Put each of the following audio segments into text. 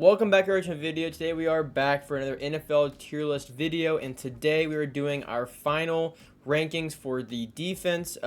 Welcome back to our original video. Today we are back for another NFL tier list video, and today we are doing our final rankings for the defenses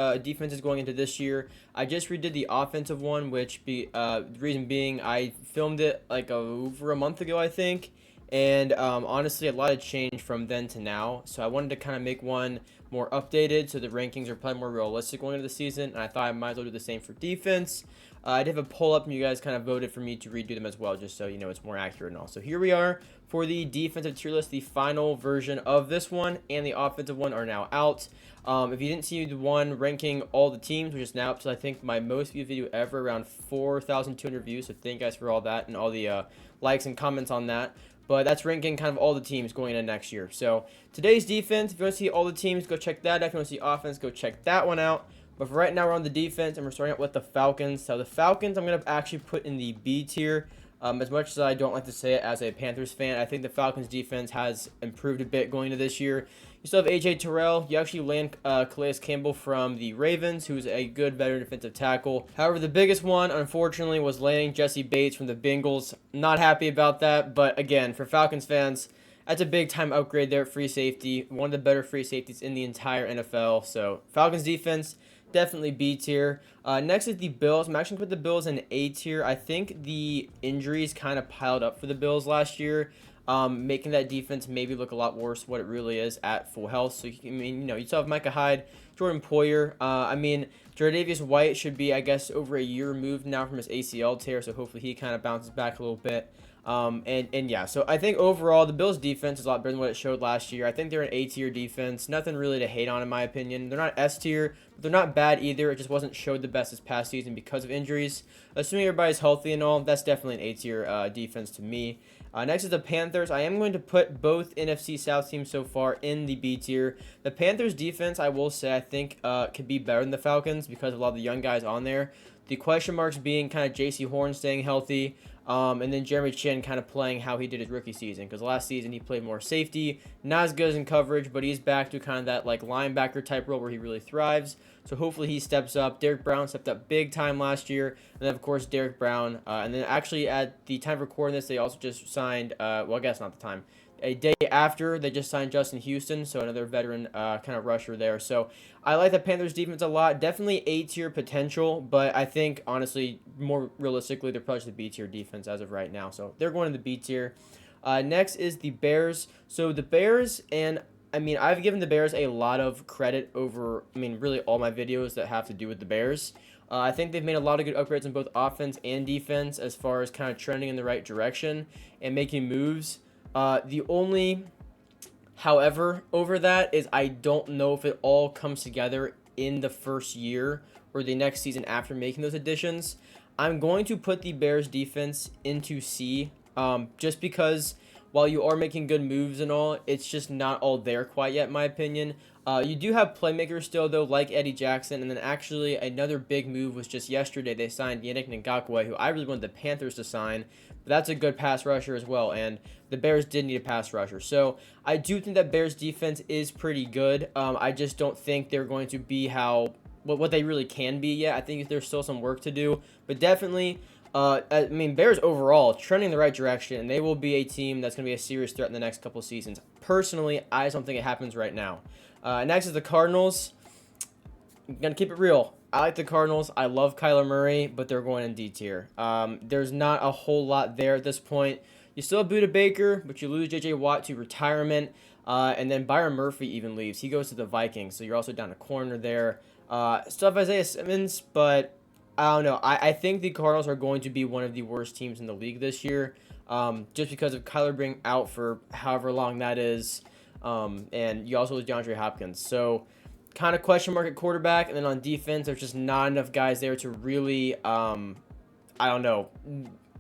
going into this year. I just redid the offensive one, the reason being I filmed it like over a month ago, I think, and honestly a lot of change from then to now. So I wanted to kind of make one more updated, so the rankings are probably more realistic going into the season, and I thought I might as well do the same for defense. I did have a poll up, and you guys kind of voted for me to redo them as well, just so you know it's more accurate and all. So here we are for the defensive tier list. The final version of this one and the offensive one are now out. If you didn't see the one ranking all the teams, which is now up to I think my most viewed video ever, around 4,200 views. So thank you guys for all that and all the likes and comments on that. But that's ranking kind of all the teams going into next year. So today's defense, if you want to see all the teams, go check that out. If you want to see offense, go check that one out. But for right now, we're on the defense, and we're starting out with the Falcons. So the Falcons, I'm going to actually put in the B tier. As much as I don't like to say it as a Panthers fan, I think the Falcons defense has improved a bit going into this year. You still have A.J. Terrell. You actually land Calais Campbell from the Ravens, who's a good veteran defensive tackle. However, the biggest one, unfortunately, was landing Jesse Bates from the Bengals. Not happy about that, but again, for Falcons fans, that's a big-time upgrade there at free safety. One of the better free safeties in the entire NFL. So Falcons defense, definitely B tier. Next is the Bills. I'm actually going to put the Bills in A tier. I think the injuries kind of piled up for the Bills last year, making that defense maybe look a lot worse than what it really is at full health. So, you still have Micah Hyde, Jordan Poyer. Tre'Davious White should be, I guess, over a year removed now from his ACL tear, so hopefully he kind of bounces back a little bit. Yeah, so I think overall the Bills defense is a lot better than what it showed last year. I think they're an A tier defense. Nothing really to hate on in my opinion. They're not S tier, but they're not bad either. It just wasn't showed the best this past season because of injuries. Assuming everybody's healthy and all, that's definitely an A tier defense to me. Next is the Panthers. I am going to put both NFC South teams so far in the B tier. The Panthers defense, I will say, I think could be better than the Falcons because of a lot of the young guys on there. The question marks being kind of J.C. Horn staying healthy, and then Jeremy Chin kind of playing how he did his rookie season. Because last season he played more safety, not as good as in coverage, but he's back to kind of that like linebacker type role where he really thrives. So hopefully he steps up. Derrick Brown stepped up big time last year, and then of course Derrick Brown. And then actually at the time of recording this, they also just signed. Well, I guess not the time. A day after, they just signed Justin Houston, so another veteran kind of rusher there. So I like the Panthers defense a lot. Definitely A tier potential, but I think honestly, more realistically, they're probably just the B tier defense as of right now. So they're going to the B tier. Next is the Bears. So the Bears, and I've given the Bears a lot of credit over, really all my videos that have to do with the Bears. I think they've made a lot of good upgrades in both offense and defense as far as kind of trending in the right direction and making moves. The only, however, over that is I don't know if it all comes together in the first year or the next season after making those additions. I'm going to put the Bears defense into C, just because while you are making good moves and all, it's just not all there quite yet, in my opinion. You do have playmakers still, though, like Eddie Jackson. And then actually another big move was just yesterday. They signed Yannick Ngakoue, who I really wanted the Panthers to sign. But that's a good pass rusher as well. And the Bears did need a pass rusher. So I do think that Bears defense is pretty good. I just don't think they're going to be what they really can be yet. I think there's still some work to do. But definitely, Bears overall trending in the right direction, and they will be a team that's going to be a serious threat in the next couple seasons. Personally, I just don't think it happens right now. Next is the Cardinals. I'm going to keep it real. I like the Cardinals. I love Kyler Murray, but they're going in D tier. There's not a whole lot there at this point. You still have Budda Baker, but you lose J.J. Watt to retirement. And then Byron Murphy even leaves. He goes to the Vikings, so you're also down a corner there. Still have Isaiah Simmons, but I don't know. I think the Cardinals are going to be one of the worst teams in the league this year, just because of Kyler being out for however long that is. And you also lose DeAndre Hopkins. So kind of question mark at quarterback. And then on defense, there's just not enough guys there to really,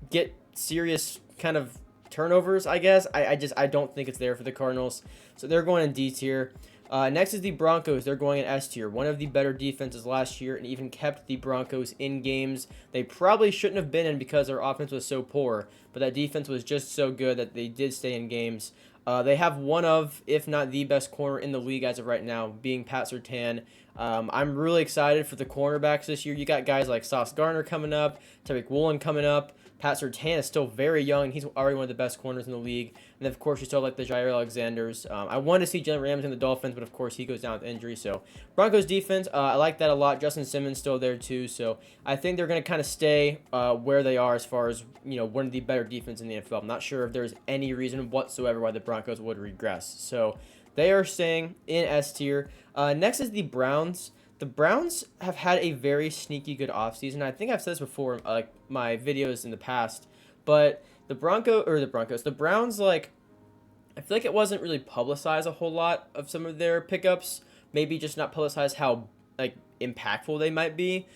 get serious kind of turnovers, I guess. I don't think it's there for the Cardinals. So they're going in D tier. Next is the Broncos. They're going in S tier. One of the better defenses last year, and even kept the Broncos in games they probably shouldn't have been in because their offense was so poor. But that defense was just so good that they did stay in games. They have one of, if not the best corner in the league as of right now, being Pat Surtain. I'm really excited for the cornerbacks this year. You got guys like Sauce Gardner coming up, Tariq Woolen coming up. Pat Surtain is still very young. He's already one of the best corners in the league. And then, of course, you still like the Jair Alexanders. I want to see Jalen Ramsey in the Dolphins, but, of course, he goes down with injury. So, Broncos defense, I like that a lot. Justin Simmons still there, too. So, I think they're going to kind of stay where they are as far as, one of the better defense in the NFL. I'm not sure if there's any reason whatsoever why the Broncos would regress. So, they are staying in S tier. Next is the Browns. The Browns have had a very sneaky good offseason. I think I've said this before, like my videos in the past, but the Browns, like, I feel like it wasn't really publicized a whole lot of some of their pickups. Maybe just not publicized how like impactful they might be.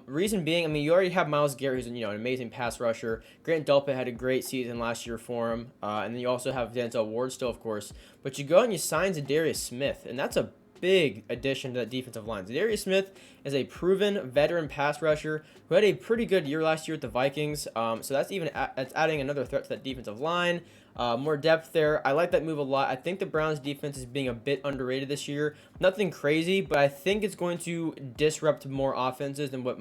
Reason being, I mean, you already have Myles Garrett, who's an amazing pass rusher. Grant Delpit had a great season last year for him, and then you also have Denzel Ward still, of course. But you go and you sign Zadarius Smith, and that's a big addition to that defensive line. Zadarius Smith is a proven veteran pass rusher who had a pretty good year last year with the Vikings. So that's adding another threat to that defensive line. More depth there. I like that move a lot. I think the Browns defense is being a bit underrated this year. Nothing crazy, but I think it's going to disrupt more offenses than what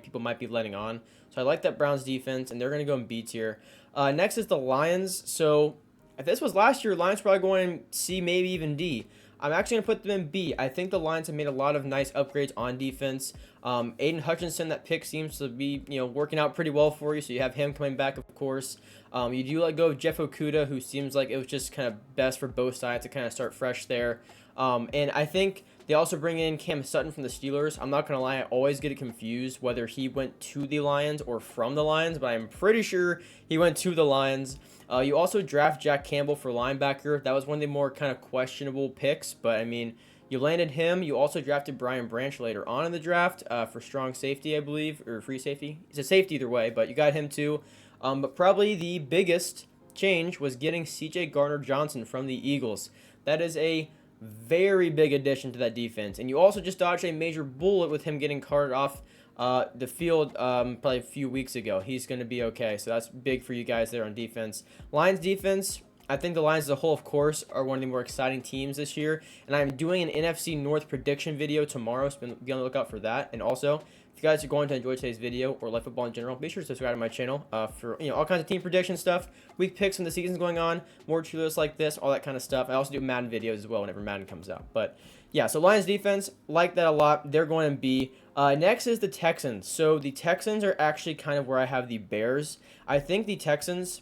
people might be letting on. So I like that Browns defense, and they're going to go in B tier. Next is the Lions. So if this was last year, Lions probably going C, maybe even D. I'm actually going to put them in B. I think the Lions have made a lot of nice upgrades on defense. Aiden Hutchinson, that pick seems to be working out pretty well for you, so you have him coming back, of course. You do let go of Jeff Okudah, who seems like it was just kind of best for both sides to kind of start fresh there. And I think they also bring in Cam Sutton from the Steelers. I'm not going to lie, I always get it confused whether he went to the Lions or from the Lions, but I'm pretty sure he went to the Lions. You also draft Jack Campbell for linebacker. That was one of the more kind of questionable picks, but I mean, you landed him. You also drafted Brian Branch later on in the draft for strong safety, I believe, or free safety. It's a safety either way, but you got him too. But probably the biggest change was getting C.J. Gardner-Johnson from the Eagles. That is a very big addition to that defense. And you also just dodged a major bullet with him getting carted off the field probably a few weeks ago. He's going to be okay. So that's big for you guys there on defense. Lions defense, I think the Lions as a whole, of course, are one of the more exciting teams this year. And I'm doing an NFC North prediction video tomorrow, so be on the lookout for that. And also, if you guys are going to enjoy today's video or like football in general, be sure to subscribe to my channel for all kinds of team prediction stuff, week picks when the season's going on, more true lists like this, all that kind of stuff. I also do Madden videos as well whenever Madden comes out. But yeah, so Lions defense, like that a lot. They're going to be. Next is the Texans. So the Texans are actually kind of where I have the Bears. I think the Texans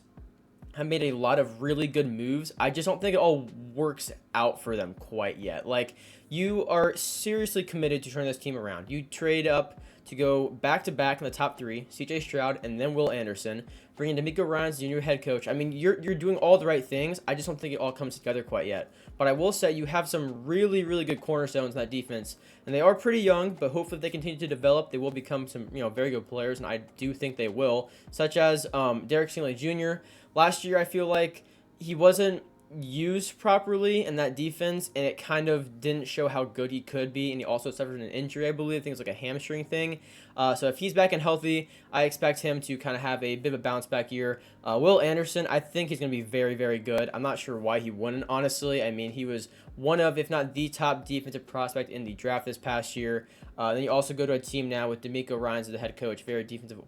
have made a lot of really good moves. I just don't think it all works out for them quite yet. Like, you are seriously committed to turn this team around. You trade up to go back-to-back in the top three, C.J. Stroud and then Will Anderson, bringing DeMeco Ryans as your new head coach. I mean, you're doing all the right things. I just don't think it all comes together quite yet. But I will say you have some really, really good cornerstones in that defense. And they are pretty young, but hopefully if they continue to develop, they will become some very good players, and I do think they will, such as Derek Stingley Jr. Last year, I feel like he wasn't used properly in that defense, and it kind of didn't show how good he could be, and he also suffered an injury, I believe. I think it's like a hamstring thing. So if he's back and healthy, I expect him to kind of have a bit of a bounce back year. Will Anderson, I think he's going to be very, very good. I'm not sure why he wouldn't, honestly. I mean, he was one of, if not the top defensive prospect in the draft this past year. Then you also go to a team now with DeMeco Ryans as the head coach, very defensive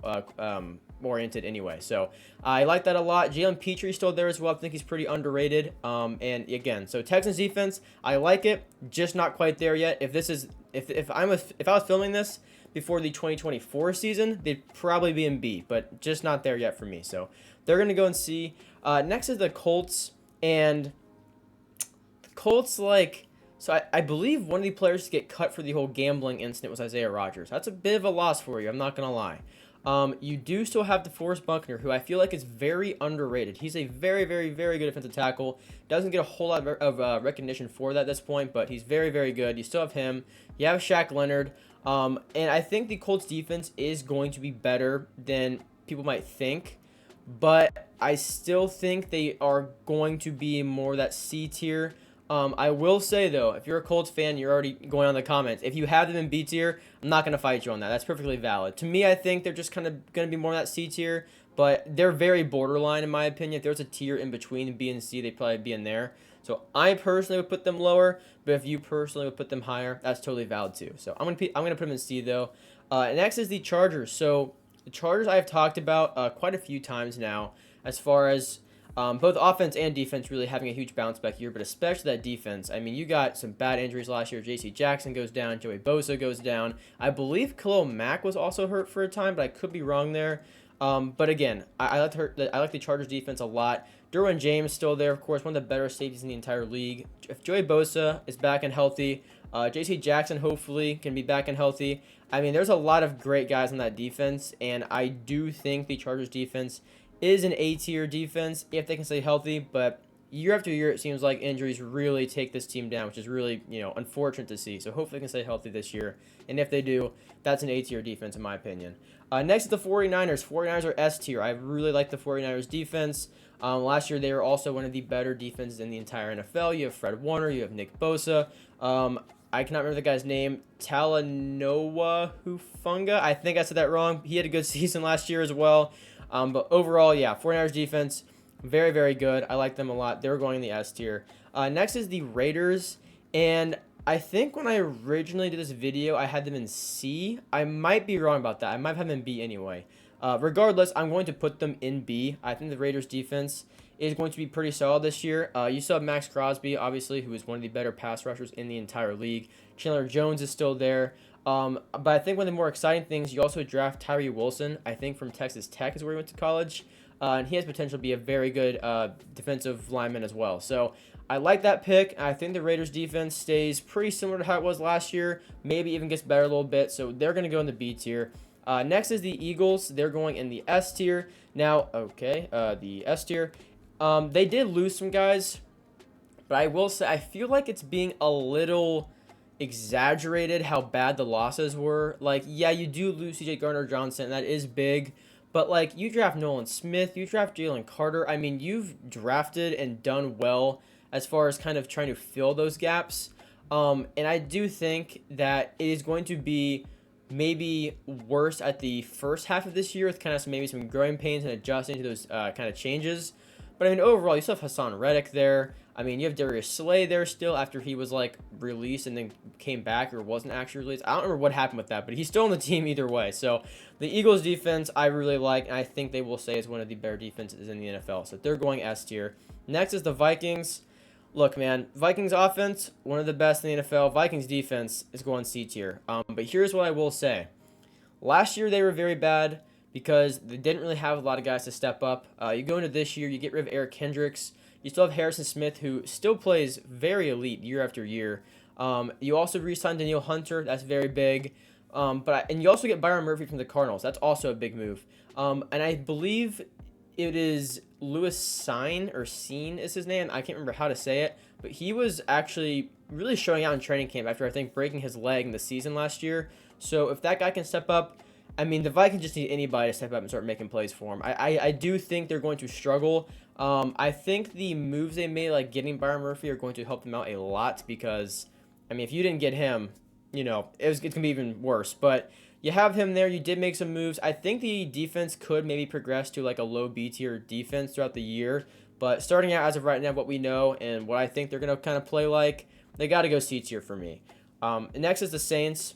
oriented anyway. So I like that a lot. Jalen Petrie still there as well. I think he's pretty underrated. And again, so Texans defense, I like it, just not quite there yet. If I was filming this before the 2024 season, they'd probably be in B, but just not there yet for me. So they're going to go and C. Next is the Colts, and the Colts, so I believe one of the players to get cut for the whole gambling incident was Isaiah Rodgers. That's a bit of a loss for you, I'm not going to lie. You do still have DeForest Buckner, who I feel like is very underrated. He's a very, very, very good defensive tackle. Doesn't get a whole lot of recognition for that at this point, but he's very, very good. You still have him. You have Shaq Leonard. And I think the Colts defense is going to be better than people might think, but I still think they are going to be more that C tier. I will say, though, if you're a Colts fan, you're already going on the comments. If you have them in B tier, I'm not going to fight you on that. That's perfectly valid. To me, I think they're just kind of going to be more that C tier, but they're very borderline in my opinion. If there's a tier in between B and C, they'd probably be in there. So I personally would put them lower, but if you personally would put them higher, that's totally valid too. So I'm gonna put them in C though. Next is the Chargers. So the Chargers I've talked about quite a few times now, as far as both offense and defense really having a huge bounce back year, but especially that defense. I mean, you got some bad injuries last year. J.C. Jackson goes down. Joey Bosa goes down. I believe Khalil Mack was also hurt for a time, but I could be wrong there. But again, I like the Chargers defense a lot. Derwin James still there, of course, one of the better safeties in the entire league. If Joey Bosa is back and healthy, J.C. Jackson hopefully can be back and healthy. I mean, there's a lot of great guys on that defense, and I do think the Chargers defense is an A-tier defense if they can stay healthy, but year after year it seems like injuries really take this team down, which is really, unfortunate to see. So hopefully they can stay healthy this year, and if they do, that's an A-tier defense in my opinion. Next is the 49ers. 49ers are S-tier. I really like the 49ers defense. Last year they were also one of the better defenses in the entire NFL. You have Fred Warner, you have Nick Bosa. I cannot remember the guy's name. Talanoa Hufanga. I think I said that wrong. He had a good season last year as well. But overall, yeah, 49ers defense, very, very good. I like them a lot. They're going in the S tier. Next is the Raiders. And I think when I originally did this video, I had them in C. I might be wrong about that. I might have them in B anyway. Regardless, I'm going to put them in B. I think the Raiders defense is going to be pretty solid this year. You still have Max Crosby, obviously, who is one of the better pass rushers in the entire league. Chandler Jones is still there. But I think one of the more exciting things, you also draft Tyree Wilson, I think from Texas Tech is where he went to college. And he has potential to be a very good defensive lineman as well. So I like that pick. I think the Raiders defense stays pretty similar to how it was last year, maybe even gets better a little bit. So they're going to go in the B tier. Next is the Eagles. They're going in the S tier. Now, the S tier. They did lose some guys, but I will say I feel like it's being a little exaggerated how bad the losses were. Like, yeah, you do lose C.J. Gardner-Johnson, that is big, but like you draft Nolan Smith, you draft Jalen Carter. I mean, you've drafted and done well as far as kind of trying to fill those gaps. And I do think that it is going to be maybe worse at the first half of this year with kind of maybe some growing pains and adjusting to those kind of changes. But I mean, overall, you still have Hassan Reddick there. I mean, you have Darius Slay there still after he was like released and then came back or wasn't actually released. I don't remember what happened with that, but he's still on the team either way. So the Eagles defense I really like, and I think they will say is one of the better defenses in the NFL. So they're going S tier. Next is the Vikings. Look, man, Vikings offense, one of the best in the NFL. Vikings defense is going C tier. But here's what I will say. Last year they were very bad because they didn't really have a lot of guys to step up. You go into this year, you get rid of Eric Kendricks. You still have Harrison Smith, who still plays very elite year after year. You also re-signed Danielle Hunter. That's very big. And you also get Byron Murphy from the Cardinals. That's also a big move. And I believe it is Lewis Cine is his name. I can't remember how to say it. But he was actually really showing out in training camp after, I think, breaking his leg in the season last year. So if that guy can step up, I mean, the Vikings just need anybody to step up and start making plays for him. I do think they're going to struggle. I think the moves they made, like getting Byron Murphy, are going to help them out a lot because, I mean, if you didn't get him, it's going to be even worse. But you have him there. You did make some moves. I think the defense could maybe progress to like a low B tier defense throughout the year. But starting out as of right now, what we know and what I think they're going to kind of play like, they got to go C tier for me. Next is the Saints.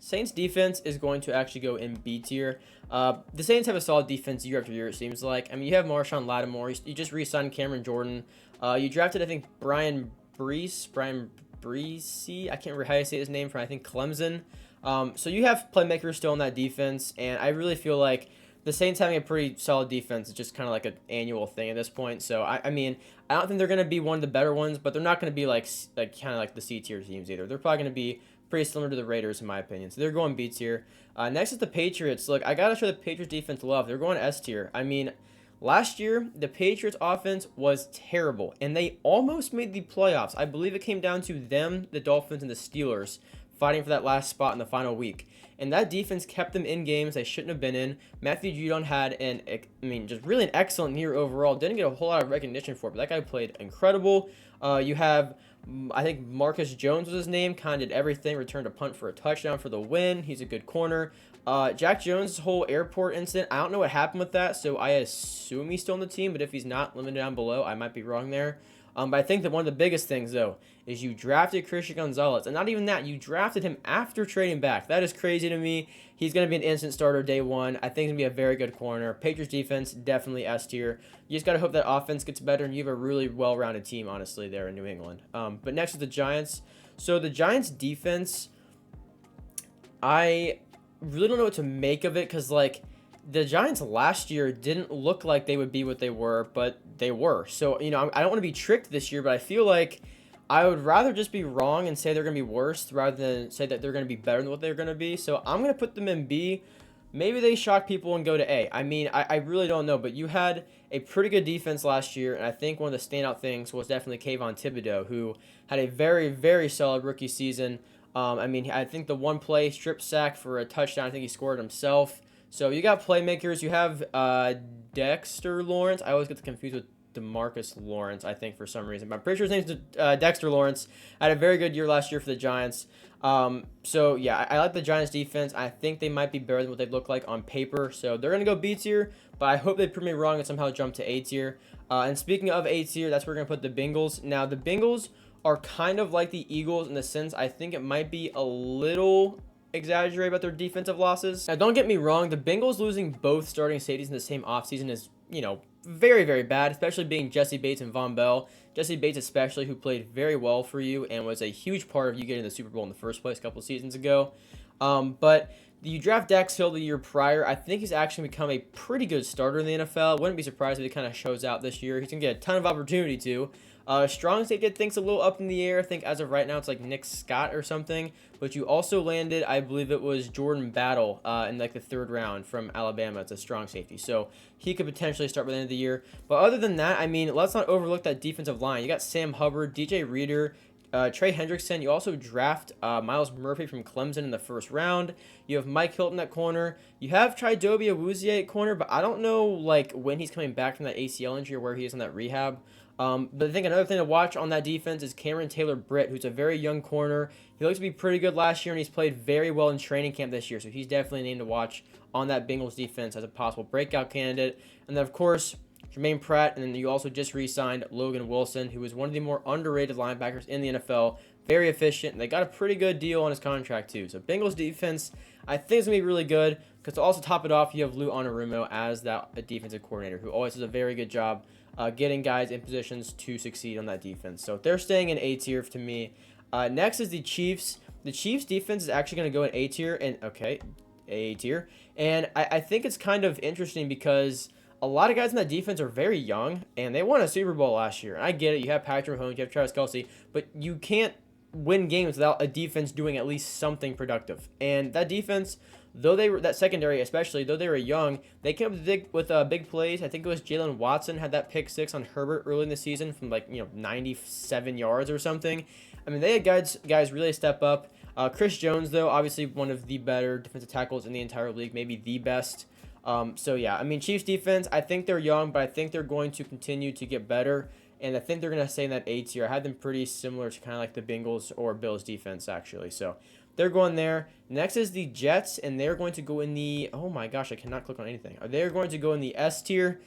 Saints defense is going to actually go in B tier. The Saints have a solid defense year after year, it seems like. I mean, you have Marshawn Lattimore. You just re-signed Cameron Jordan. You drafted, I think, Brian Brees. I can't remember how you say his name, from, I think, Clemson. So you have playmakers still in that defense, and I really feel like the Saints having a pretty solid defense is just kind of like an annual thing at this point. So, I mean, I don't think they're going to be one of the better ones, but they're not going to be like kind of like the C-tier teams either. They're probably going to be pretty similar to the Raiders in my opinion. So they're going B tier. Next is the Patriots. Look, I got to show the Patriots defense love. They're going S tier. I mean, last year, the Patriots offense was terrible, and they almost made the playoffs. I believe it came down to them, the Dolphins, and the Steelers fighting for that last spot in the final week. And that defense kept them in games they shouldn't have been in. Matthew Judon had just really an excellent year overall. Didn't get a whole lot of recognition for it, but that guy played incredible. You have, I think Marcus Jones was his name, kind of did everything, returned a punt for a touchdown for the win. He's a good corner. Jack Jones' whole airport incident, I don't know what happened with that, so I assume he's still on the team, but if he's not, let me know down below. I might be wrong there. But I think that one of the biggest things, though, is you drafted Christian Gonzalez. And not even that, you drafted him after trading back. That is crazy to me. He's going to be an instant starter day one. I think he's going to be a very good corner. Patriots defense, definitely S tier. You just got to hope that offense gets better, and you have a really well-rounded team, honestly, there in New England. But next is the Giants. So the Giants defense, I really don't know what to make of it because, like, the Giants last year didn't look like they would be what they were, but they were. So, you know, I don't want to be tricked this year, but I feel like I would rather just be wrong and say they're going to be worse rather than say that they're going to be better than what they're going to be. So I'm going to put them in B. Maybe they shock people and go to A. I mean, I really don't know, but you had a pretty good defense last year, and I think one of the standout things was definitely Kayvon Thibodeau, who had a very, very solid rookie season. I mean, I think the one play strip sack for a touchdown, I think he scored himself. So you got playmakers. You have Dexter Lawrence. I always get confused with DeMarcus Lawrence, I think, for some reason. But I'm pretty sure his name's Dexter Lawrence. Had a very good year last year for the Giants. So, yeah, I like the Giants' defense. I think they might be better than what they look like on paper. So they're going to go B tier, but I hope they prove me wrong and somehow jump to A tier. And speaking of A tier, that's where we're going to put the Bengals. Now, the Bengals are kind of like the Eagles in the sense I think it might be a little exaggerate about their defensive losses. Now, don't get me wrong, the Bengals losing both starting safeties in the same offseason is, you know, very, very bad, especially being Jesse Bates and Von Bell. Jesse Bates especially, who played very well for you and was a huge part of you getting the Super Bowl in the first place a couple seasons ago. But you draft Dax Hill the year prior. I think he's actually become a pretty good starter in the NFL. Wouldn't be surprised if he kind of shows out this year. He's going to get a ton of opportunity to. Strong safety things a little up in the air. I think as of right now it's like Nick Scott or something. But you also landed, I believe it was Jordan Battle in like the 3rd round from Alabama. It's a strong safety. So he could potentially start by the end of the year. But other than that, I mean, let's not overlook that defensive line. You got Sam Hubbard, DJ Reader, Trey Hendrickson. You also draft Miles Murphy from Clemson in the 1st round. You have Mike Hilton at corner. You have Chidobe Awuzie at corner, but I don't know like when he's coming back from that ACL injury or where he is in that rehab. But I think another thing to watch on that defense is Cameron Taylor-Britt, who's a very young corner. He looks to be pretty good last year, and he's played very well in training camp this year. So he's definitely a name to watch on that Bengals defense as a possible breakout candidate. And then, of course, Jermaine Pratt, and then you also just re-signed Logan Wilson, who is one of the more underrated linebackers in the NFL. Very efficient, and they got a pretty good deal on his contract, too. So Bengals defense, I think is going to be really good, because to also top it off, you have Lou Anarumo as that defensive coordinator, who always does a very good job getting guys in positions to succeed on that defense. So they're staying in A tier to me. Next is the Chiefs. The Chiefs defense is actually going to go in A tier, and A tier. And I think it's kind of interesting because a lot of guys in that defense are very young, and they won a Super Bowl last year. And I get it. You have Patrick Mahomes, you have Travis Kelce, but you can't win games without a defense doing at least something productive. And that defense, though they were that secondary, especially though they were young, they came up with big plays. I think it was Jalen Watson had that pick 6 on Herbert early in the season from 97 yards or something. I mean, they had guys really step up. Chris Jones, though, obviously one of the better defensive tackles in the entire league, maybe the best. So yeah, I mean, Chiefs defense, I think they're young, but I think they're going to continue to get better. And I think they're going to stay in that A tier. I had them pretty similar to kind of like the Bengals or Bills defense, actually. So they're going there. Next is the Jets, and they're going to go in the... Oh my gosh, I cannot click on anything. They're going to go in the S tier.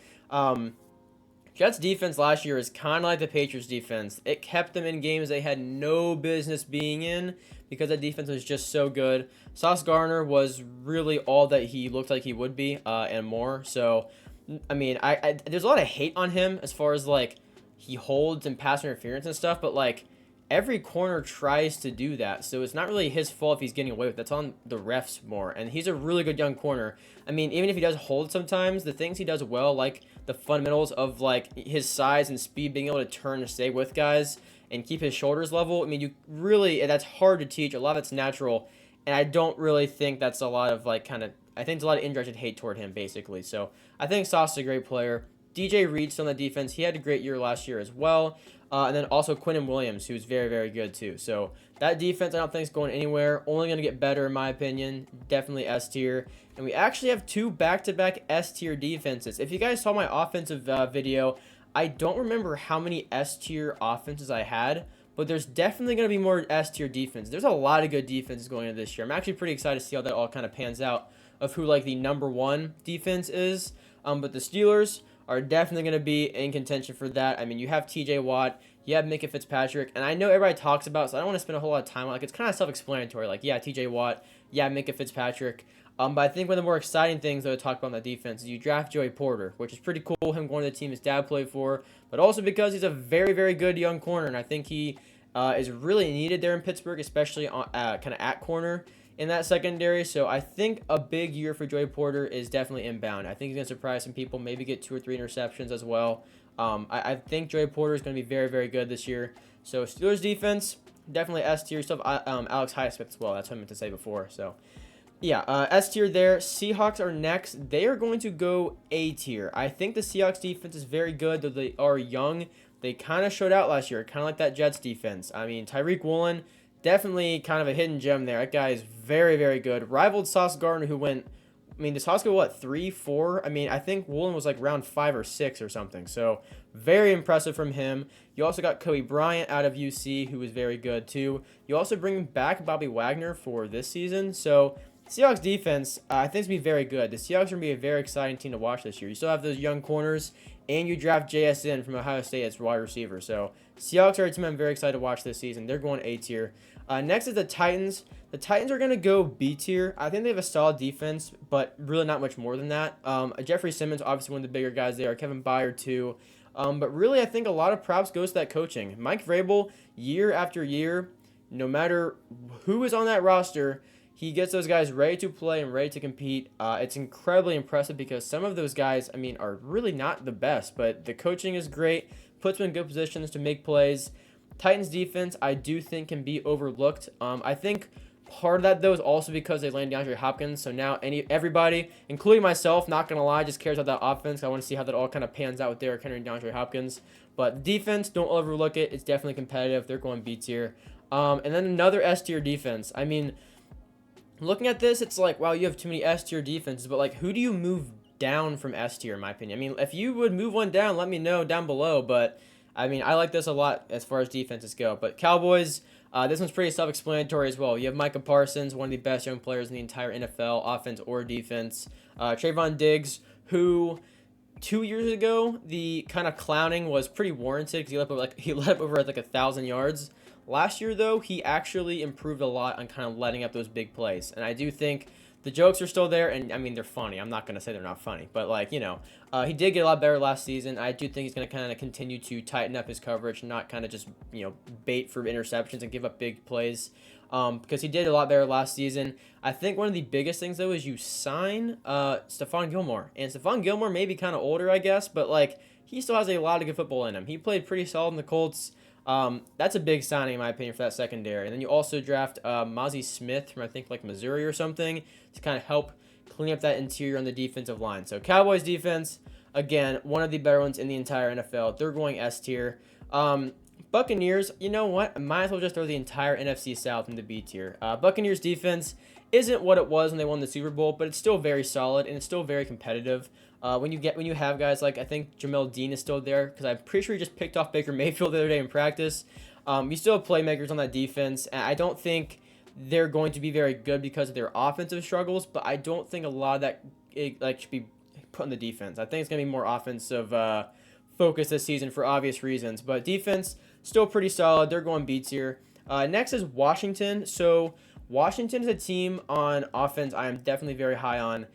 Jets defense last year is kind of like the Patriots defense. It kept them in games they had no business being in because that defense was just so good. Sauce Gardner was really all that he looked like he would be and more. So, I mean, there's a lot of hate on him as far as, like, he holds and pass interference and stuff, but, like, every corner tries to do that, so it's not really his fault if he's getting away with it. That's on the refs more, and he's a really good young corner. I mean, even if he does hold sometimes, the things he does well, like the fundamentals of, like, his size and speed, being able to turn and stay with guys and keep his shoulders level, I mean, you really, that's hard to teach. A lot of it's natural, and I don't really think that's a lot of, like, I think it's a lot of indirected hate toward him, basically. So I think Sauce is a great player. DJ Reed still on the defense. He had a great year last year as well. And then also Quinnen Williams, who's very, very good too. So that defense I don't think is going anywhere. Only going to get better in my opinion. Definitely S tier. And we actually have 2 back-to-back S tier defenses. If you guys saw my offensive video, I don't remember how many S tier offenses I had, but there's definitely going to be more S tier defense. There's a lot of good defenses going into this year. I'm actually pretty excited to see how that all kind of pans out. of who like the number one defense is. But the Steelers are definitely going to be in contention for that. I mean, you have T.J. Watt, you have Minkah Fitzpatrick, and I know everybody talks about it, so I don't want to spend a whole lot of time on it. Like, it's kind of self-explanatory. Like, yeah, T.J. Watt, yeah, Minkah Fitzpatrick. But I think one of the more exciting things that I talk about on that defense is you draft Joey Porter, which is pretty cool. Him going to the team his dad played for, but also because he's a very, very good young corner, and I think he is really needed there in Pittsburgh, especially on kind of at corner in that secondary. So I think a big year for Joey Porter is definitely inbound. I think he's going to surprise some people, maybe get 2 or 3 interceptions as well. I think Joey Porter is going to be very, very good this year. So Steelers defense, definitely S tier. You still have Alex Highsmith as well. That's what I meant to say before. So yeah, S tier there. Seahawks are next. They are going to go A tier. I think the Seahawks defense is very good, though they are young. They kind of showed out last year, kind of like that Jets defense. I mean, Tyreek Woolen, definitely kind of a hidden gem there. That guy is very, very good. Rivaled Sauce Gardner, who went, I mean, did Sauce go, what, 3, 4? I mean, I think Woolen was like round 5 or 6 or something. So very impressive from him. You also got Kobe Bryant out of UC, who was very good too. You also bring back Bobby Wagner for this season. So Seahawks defense, I think, is going to be very good. The Seahawks are going to be a very exciting team to watch this year. You still have those young corners, and you draft JSN from Ohio State as wide receiver. So Seahawks are a team I'm very excited to watch this season. They're going A tier. Next is the Titans. The Titans are going to go B tier. I think they have a solid defense, but really not much more than that. Jeffrey Simmons, obviously one of the bigger guys there. Kevin Byard, too. But really, I think a lot of props goes to that coaching. Mike Vrabel, year after year, no matter who is on that roster, he gets those guys ready to play and ready to compete. It's incredibly impressive because some of those guys, I mean, are really not the best, but the coaching is great, puts them in good positions to make plays. Titans defense, I do think, can be overlooked. I think part of that, though, is also because they landed DeAndre Hopkins. So now everybody, including myself, not going to lie, just cares about that offense. I want to see how that all kind of pans out with Derrick Henry and DeAndre Hopkins. But defense, don't overlook it. It's definitely competitive. They're going B tier. And then another S tier defense. I mean, looking at this, it's like, wow, you have too many S tier defenses. But, like, who do you move down from S tier, in my opinion? I mean, if you would move one down, let me know down below. But I mean, I like this a lot as far as defenses go. But Cowboys, this one's pretty self-explanatory as well. You have Micah Parsons, one of the best young players in the entire NFL, offense or defense. Trayvon Diggs, who 2 years ago, the kind of clowning was pretty warranted because he let up over like 1,000 yards. Last year, though, he actually improved a lot on kind of letting up those big plays. And I do think the jokes are still there, and I mean, they're funny. I'm not going to say they're not funny, but like, you know, he did get a lot better last season. I do think he's going to kind of continue to tighten up his coverage, not kind of just, you know, bait for interceptions and give up big plays, because he did a lot better last season. I think one of the biggest things, though, is you sign Stephon Gilmore, and Stephon Gilmore may be kind of older, I guess, but like, he still has a lot of good football in him. He played pretty solid in the Colts. That's a big signing, in my opinion, for that secondary. And then you also draft Mozzie Smith from, I think, like Missouri or something to kind of help clean up that interior on the defensive line. So Cowboys defense, again, one of the better ones in the entire NFL. They're going S tier. Buccaneers, you know what? I might as well just throw the entire NFC South into B tier. Buccaneers defense isn't what it was when they won the Super Bowl, but it's still very solid and it's still very competitive. When you have guys like, I think Jamel Dean is still there because I'm pretty sure he just picked off Baker Mayfield the other day in practice. You still have playmakers on that defense, and I don't think they're going to be very good because of their offensive struggles, but I don't think a lot of that should be put on the defense. I think it's going to be more offensive focus this season for obvious reasons, but defense still pretty solid. They're going B tier. Next is Washington. So Washington is a team on offense I am definitely very high on.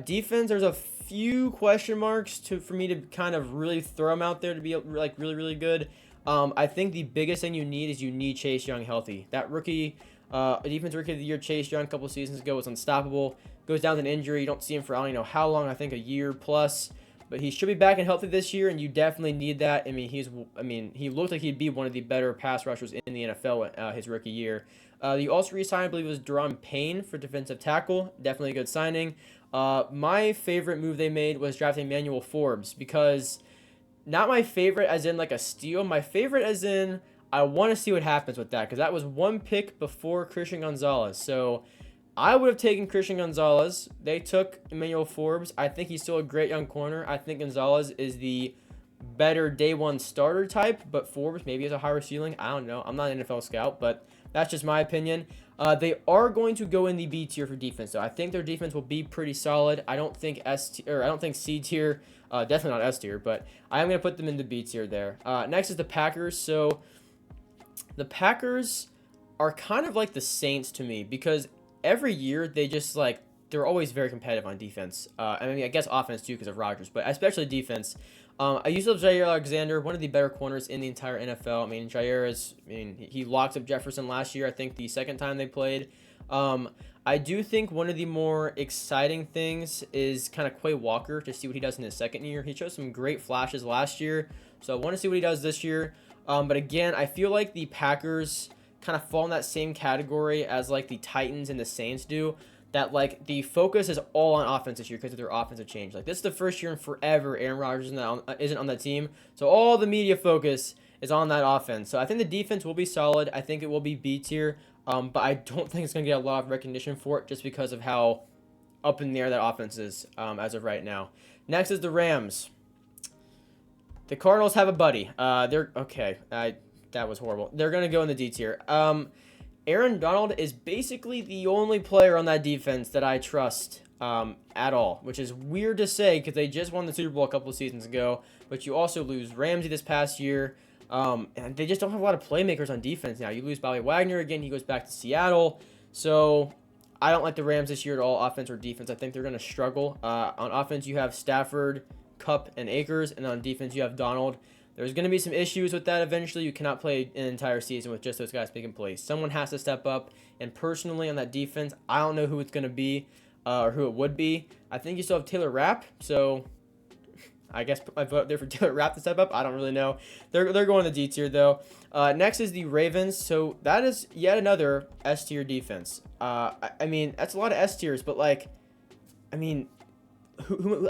Defense, there's a few question marks for me to kind of really throw them out there to be like really, really good. I think the biggest thing you need Chase Young healthy. That defense rookie of the year, Chase Young, a couple seasons ago was unstoppable. Goes down with an injury. You don't see him for I don't know how long. I think a year plus. But he should be back and healthy this year, and you definitely need that. I mean, he looked like he'd be one of the better pass rushers in the NFL his rookie year. You also re-signed, I believe it was Daron Payne for defensive tackle. Definitely a good signing. My favorite move they made was drafting Emmanuel Forbes because not my favorite as in like a steal. My favorite as in I want to see what happens with that because that was one pick before Christian Gonzalez. So I would have taken Christian Gonzalez. They took Emmanuel Forbes. I think he's still a great young corner. I think Gonzalez is the better day one starter type, but Forbes maybe has a higher ceiling. I don't know. I'm not an NFL scout, but That's just my opinion. They are going to go in the B tier for defense, though. I think their defense will be pretty solid. I don't think I don't think C tier, definitely not S tier, but I am going to put them in the B tier there. Next is the Packers. So the Packers are kind of like the Saints to me, because every year they just like, they're always very competitive on defense. I mean, I guess offense too because of Rodgers, but especially defense. I used to love Jaire Alexander, one of the better corners in the entire NFL. I mean, he locked up Jefferson last year, I think the second time they played. I do think one of the more exciting things is kind of Quay Walker, to see what he does in his second year. He showed some great flashes last year, so I want to see what he does this year. But again, I feel like the Packers kind of fall in that same category as like the Titans and the Saints do, that like the focus is all on offense this year because of their offensive change. Like, this is the first year in forever Aaron Rodgers isn't on that team, so all the media focus is on that offense. So I think the defense will be solid. I think it will be B tier, but I don't think it's going to get a lot of recognition for it just because of how up in the air that offense is as of right now. Next is the Rams. The Cardinals have a buddy. They're okay. That was horrible. They're going to go in the D tier. Aaron Donald is basically the only player on that defense that I trust at all, which is weird to say because they just won the Super Bowl a couple of seasons ago, but you also lose Ramsey this past year, and they just don't have a lot of playmakers on defense now. You lose Bobby Wagner again. He goes back to Seattle, so I don't like the Rams this year at all, offense or defense. I think they're going to struggle. On offense, you have Stafford, Kupp, and Akers, and on defense, you have Donald. There's going to be some issues with that eventually. You cannot play an entire season with just those guys making plays. Someone has to step up, and personally on that defense, I don't know who it's going to be or who it would be. I think you still have Taylor Rapp, so I guess put my vote there for Taylor Rapp to step up. I don't really know. They're going to the D tier, though. Next is the Ravens, so that is yet another S tier defense. I mean, that's a lot of S tiers, but like, I mean, who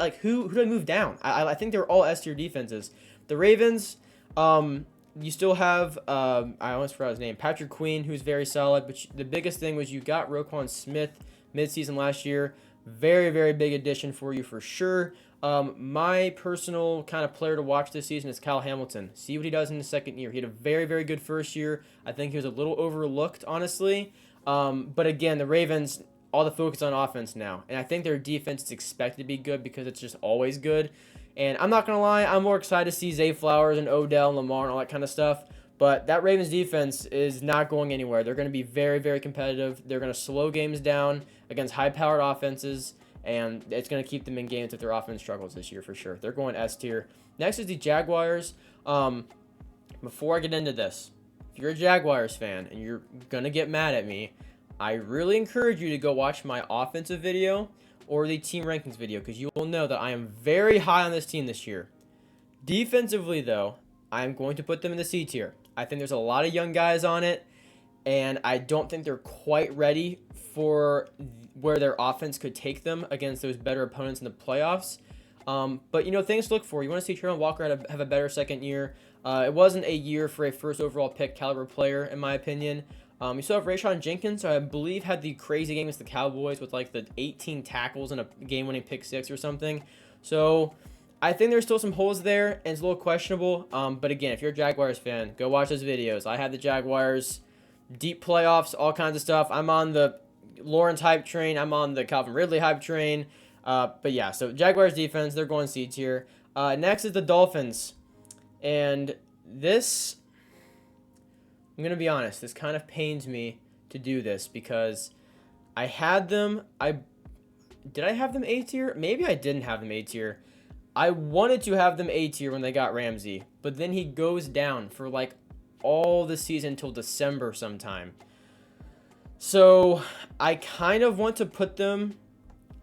do I move down? I think they're all S tier defenses. The Ravens, you still have, I almost forgot his name, Patrick Queen, who's very solid. But the biggest thing was you got Roquan Smith midseason last year. Very, very big addition for you for sure. My personal kind of player to watch this season is Kyle Hamilton. See what he does in the second year. He had a very, very good first year. I think he was a little overlooked, honestly. But again, the Ravens, all the focus on offense now. And I think their defense is expected to be good because it's just always good. And I'm not going to lie, I'm more excited to see Zay Flowers and Odell and Lamar and all that kind of stuff. But that Ravens defense is not going anywhere. They're going to be very, very competitive. They're going to slow games down against high-powered offenses, and it's going to keep them in games if their offense struggles this year for sure. They're going S tier. Next is the Jaguars. Before I get into this, if you're a Jaguars fan and you're going to get mad at me, I really encourage you to go watch my offensive video or the team rankings video, because you will know that I am very high on this team this year. Defensively, though, I am going to put them in the C tier. I think there's a lot of young guys on it, and I don't think they're quite ready for where their offense could take them against those better opponents in the playoffs. But, you know, things to look for. You want to see Trayvon Walker have a better second year. It wasn't a year for a first overall pick caliber player, in my opinion. You still have Rayshon Jenkins, who I believe had the crazy game against the Cowboys with like the 18 tackles and a game-winning pick six or something. So I think there's still some holes there, and it's a little questionable. But again, if you're a Jaguars fan, go watch those videos. I have the Jaguars, deep playoffs, all kinds of stuff. I'm on the Lawrence hype train. I'm on the Calvin Ridley hype train. But yeah, so Jaguars defense, they're going C tier. Next is the Dolphins. And this, I'm going to be honest, this kind of pains me to do this because I had them, did I have them A tier? Maybe I didn't have them A tier. I wanted to have them A tier when they got Ramsey, but then he goes down for like all the season until December sometime. So I kind of want to put them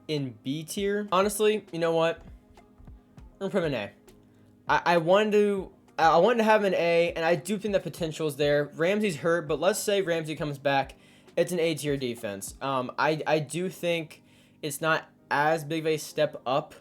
in B tier. Honestly, you know what? I'm going to put them in A. I wanted to have him an A, and I do think the potential is there. Ramsey's hurt, but let's say Ramsey comes back. It's an A tier defense. I do think it's not as big of a step up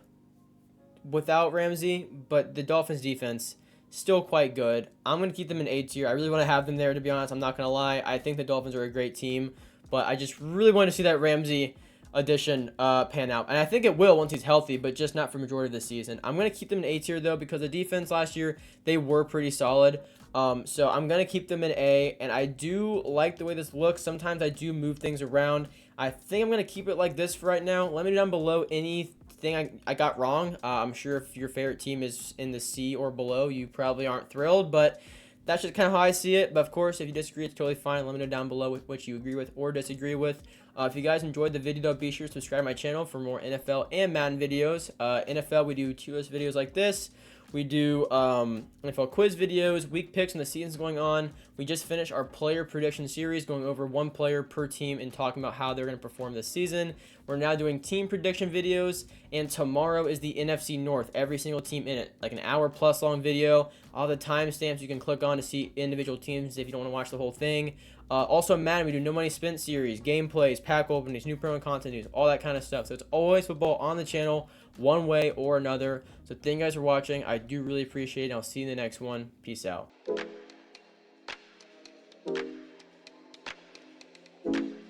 without Ramsey, but the Dolphins defense still quite good. I'm going to keep them in A tier. I really want to have them there, to be honest. I'm not going to lie. I think the Dolphins are a great team, but I just really want to see that Ramsey addition pan out. And I think it will once he's healthy, but just not for majority of the season. I'm going to keep them in A tier, though, because the defense last year, they were pretty solid. So I'm going to keep them in A, and I do like the way this looks. Sometimes I do move things around. I think I'm going to keep it like this for right now. Let me know down below anything I got wrong. I'm sure if your favorite team is in the C or below, you probably aren't thrilled, but that's just kind of how I see it. But of course, if you disagree, it's totally fine. Let me know down below with what you agree with or disagree with. If you guys enjoyed the video, though, be sure to subscribe to my channel for more NFL and Madden videos. NFL, we do tier list videos like this. We do NFL quiz videos, week picks, and the season's going on. We just finished our player prediction series, going over one player per team and talking about how they're going to perform this season. We're now doing team prediction videos, and tomorrow is the NFC North. Every single team in it, like an hour plus long video. All the timestamps you can click on to see individual teams if you don't want to watch the whole thing. Also, Madden, we do no money spent series, gameplays, pack openings, new promo content news, all that kind of stuff. So it's always football on the channel, one way or another. So thank you guys for watching. I do really appreciate it. I'll see you in the next one. Peace out.